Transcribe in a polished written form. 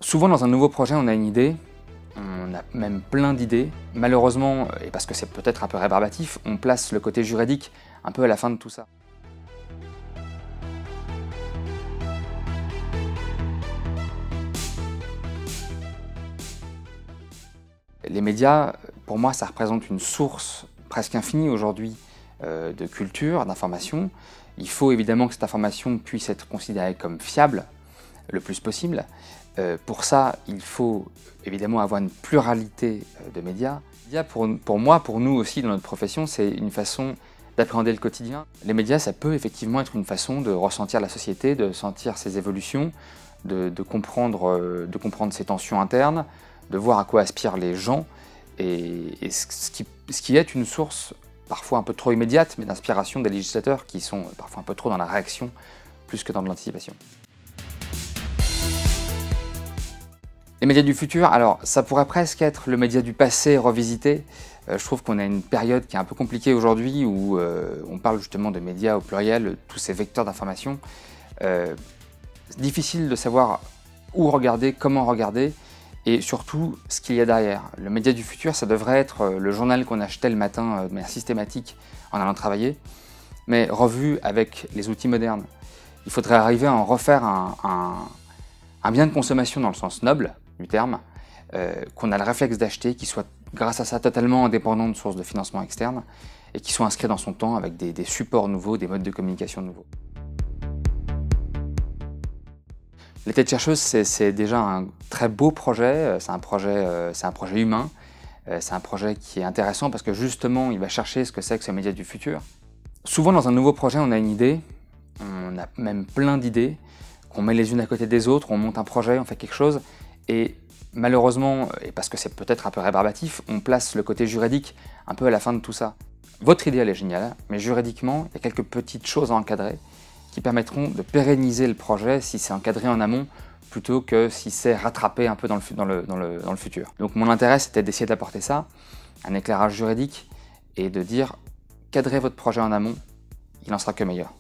Souvent dans un nouveau projet, on a une idée, on a même plein d'idées. Malheureusement, et parce que c'est peut-être un peu rébarbatif, on place le côté juridique un peu à la fin de tout ça. Les médias, pour moi, ça représente une source presque infinie aujourd'hui de culture, d'information. Il faut évidemment que cette information puisse être considérée comme fiable le plus possible. Pour ça, il faut évidemment avoir une pluralité de médias. Les médias, pour moi, pour nous aussi dans notre profession, c'est une façon d'appréhender le quotidien. Les médias, ça peut effectivement être une façon de ressentir la société, de sentir ses évolutions, de comprendre ses tensions internes, de voir à quoi aspirent les gens, et ce qui est une source parfois un peu trop immédiate, mais d'inspiration des législateurs qui sont parfois un peu trop dans la réaction plus que dans de l'anticipation. Les médias du futur, alors ça pourrait presque être le média du passé revisité. Je trouve qu'on a une période qui est un peu compliquée aujourd'hui où on parle justement de médias au pluriel, tous ces vecteurs d'information. C'est difficile de savoir où regarder, comment regarder et surtout ce qu'il y a derrière. Le média du futur, ça devrait être le journal qu'on achetait le matin de manière systématique en allant travailler, mais revu avec les outils modernes. Il faudrait arriver à en refaire un bien de consommation dans le sens noble du terme, qu'on a le réflexe d'acheter, qui soit grâce à ça totalement indépendant de sources de financement externes et qui soit inscrit dans son temps avec des supports nouveaux, des modes de communication nouveaux. Les têtes chercheuses, c'est déjà un très beau projet, c'est un projet humain, c'est un projet qui est intéressant parce que justement il va chercher ce que c'est que ce média du futur. Souvent dans un nouveau projet, on a une idée, on a même plein d'idées, qu'on met les unes à côté des autres, on monte un projet, on fait quelque chose, et malheureusement, et parce que c'est peut-être un peu rébarbatif, on place le côté juridique un peu à la fin de tout ça. Votre idée, elle est géniale, mais juridiquement, il y a quelques petites choses à encadrer qui permettront de pérenniser le projet si c'est encadré en amont, plutôt que si c'est rattrapé un peu dans le futur. Donc mon intérêt, c'était d'essayer d'apporter ça, un éclairage juridique, et de dire, cadrez votre projet en amont, il n'en sera que meilleur.